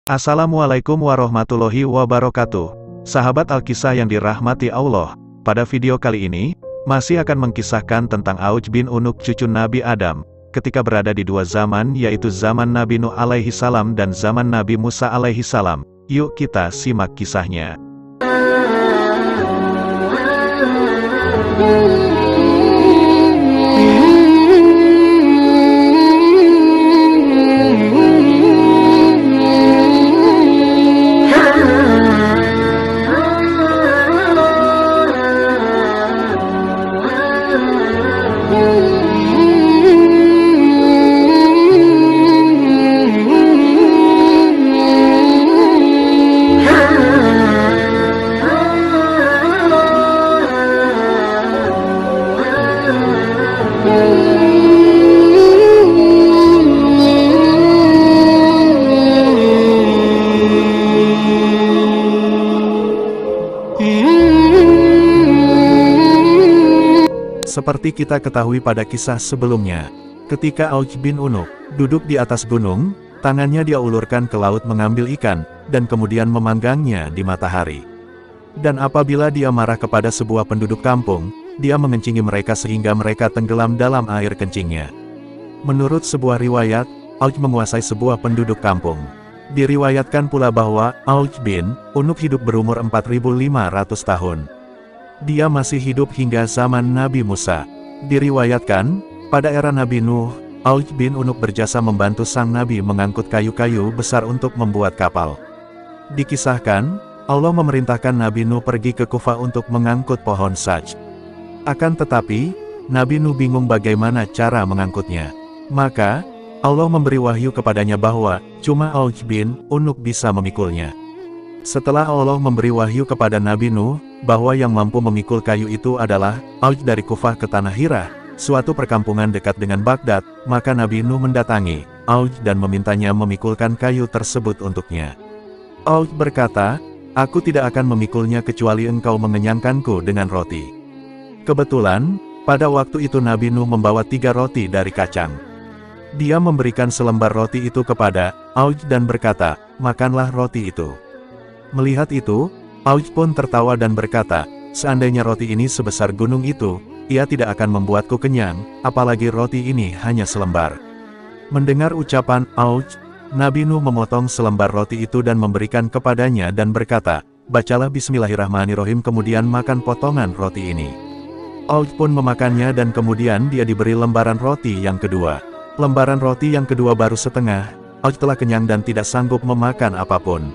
Assalamualaikum warahmatullahi wabarakatuh. Sahabat Alkisah yang dirahmati Allah, pada video kali ini, masih akan mengkisahkan tentang Auj bin Unuk cucu Nabi Adam, ketika berada di dua zaman yaitu zaman Nabi Nuh alaihi salam dan zaman Nabi Musa alaihi salam. Yuk kita simak kisahnya. Seperti kita ketahui pada kisah sebelumnya, ketika Auj bin Unuk duduk di atas gunung, tangannya dia ulurkan ke laut mengambil ikan, dan kemudian memanggangnya di matahari. Dan apabila dia marah kepada sebuah penduduk kampung, dia mengencingi mereka sehingga mereka tenggelam dalam air kencingnya. Menurut sebuah riwayat, Auj menguasai sebuah penduduk kampung. Diriwayatkan pula bahwa Auj bin Unuk hidup berumur 4.500 tahun. Dia masih hidup hingga zaman Nabi Musa. Diriwayatkan, pada era Nabi Nuh, Auj bin Unuk berjasa membantu sang Nabi mengangkut kayu-kayu besar untuk membuat kapal. Dikisahkan, Allah memerintahkan Nabi Nuh pergi ke Kufah untuk mengangkut pohon saj. Akan tetapi, Nabi Nuh bingung bagaimana cara mengangkutnya. Maka, Allah memberi wahyu kepadanya bahwa cuma Auj bin Unuk bisa memikulnya. Setelah Allah memberi wahyu kepada Nabi Nuh, bahwa yang mampu memikul kayu itu adalah Auj dari Kufah ke Tanah Hira, suatu perkampungan dekat dengan Baghdad, maka Nabi Nuh mendatangi Auj dan memintanya memikulkan kayu tersebut untuknya. Auj berkata, "Aku tidak akan memikulnya kecuali engkau mengenyangkanku dengan roti." Kebetulan, pada waktu itu Nabi Nuh membawa 3 roti dari kacang. Dia memberikan selembar roti itu kepada Auj dan berkata, "Makanlah roti itu." Melihat itu, Auj pun tertawa dan berkata, "Seandainya roti ini sebesar gunung itu, ia tidak akan membuatku kenyang, apalagi roti ini hanya selembar." Mendengar ucapan Auj, Nabi Nuh memotong selembar roti itu dan memberikan kepadanya dan berkata, "Bacalah Bismillahirrahmanirrahim kemudian makan potongan roti ini." Auj pun memakannya dan kemudian dia diberi lembaran roti yang kedua. Lembaran roti yang kedua baru setengah, Auj telah kenyang dan tidak sanggup memakan apapun.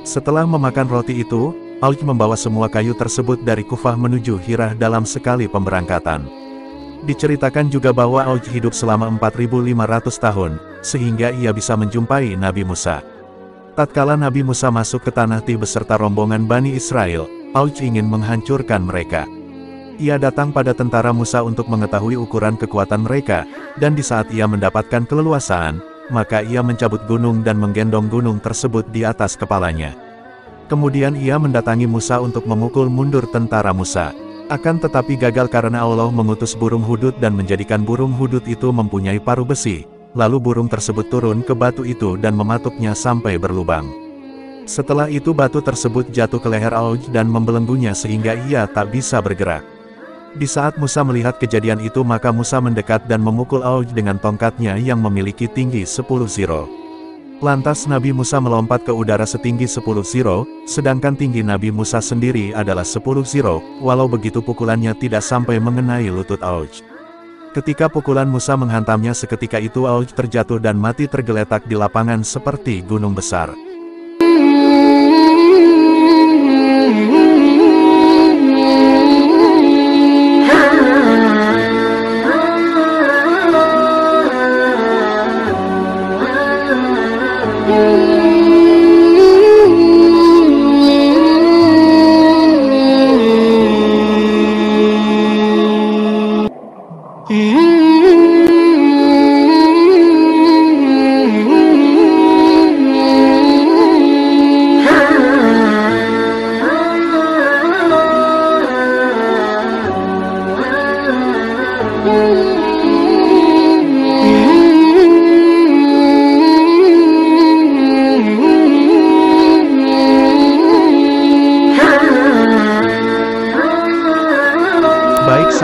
Setelah memakan roti itu, Auj membawa semua kayu tersebut dari Kufah menuju Hirah dalam sekali pemberangkatan. Diceritakan juga bahwa Auj hidup selama 4.500 tahun, sehingga ia bisa menjumpai Nabi Musa. Tatkala Nabi Musa masuk ke Tanah Tih beserta rombongan Bani Israel, Auj ingin menghancurkan mereka. Ia datang pada tentara Musa untuk mengetahui ukuran kekuatan mereka, dan di saat ia mendapatkan keleluasaan, maka ia mencabut gunung dan menggendong gunung tersebut di atas kepalanya. Kemudian ia mendatangi Musa untuk memukul mundur tentara Musa. Akan tetapi gagal karena Allah mengutus burung hudud dan menjadikan burung hudud itu mempunyai paruh besi. Lalu burung tersebut turun ke batu itu dan mematuknya sampai berlubang. Setelah itu batu tersebut jatuh ke leher Auj dan membelenggunya sehingga ia tak bisa bergerak. Di saat Musa melihat kejadian itu maka Musa mendekat dan memukul Auj dengan tongkatnya yang memiliki tinggi 10 ziro. Lantas Nabi Musa melompat ke udara setinggi 10 ziro, sedangkan tinggi Nabi Musa sendiri adalah 10 ziro, walau begitu pukulannya tidak sampai mengenai lutut Auj. Ketika pukulan Musa menghantamnya seketika itu Auj terjatuh dan mati tergeletak di lapangan seperti gunung besar.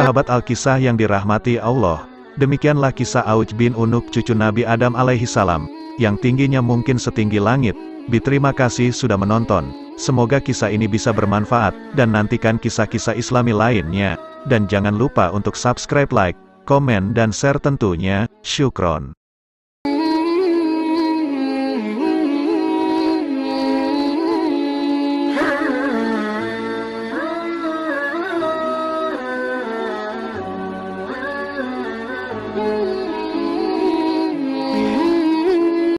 Sahabat Alkisah yang dirahmati Allah, demikianlah kisah Auj bin Unuk cucu Nabi Adam alaihi salam, yang tingginya mungkin setinggi langit. Terima kasih sudah menonton. Semoga kisah ini bisa bermanfaat, dan nantikan kisah-kisah Islami lainnya. Dan jangan lupa untuk subscribe, like, komen dan share tentunya. Syukron.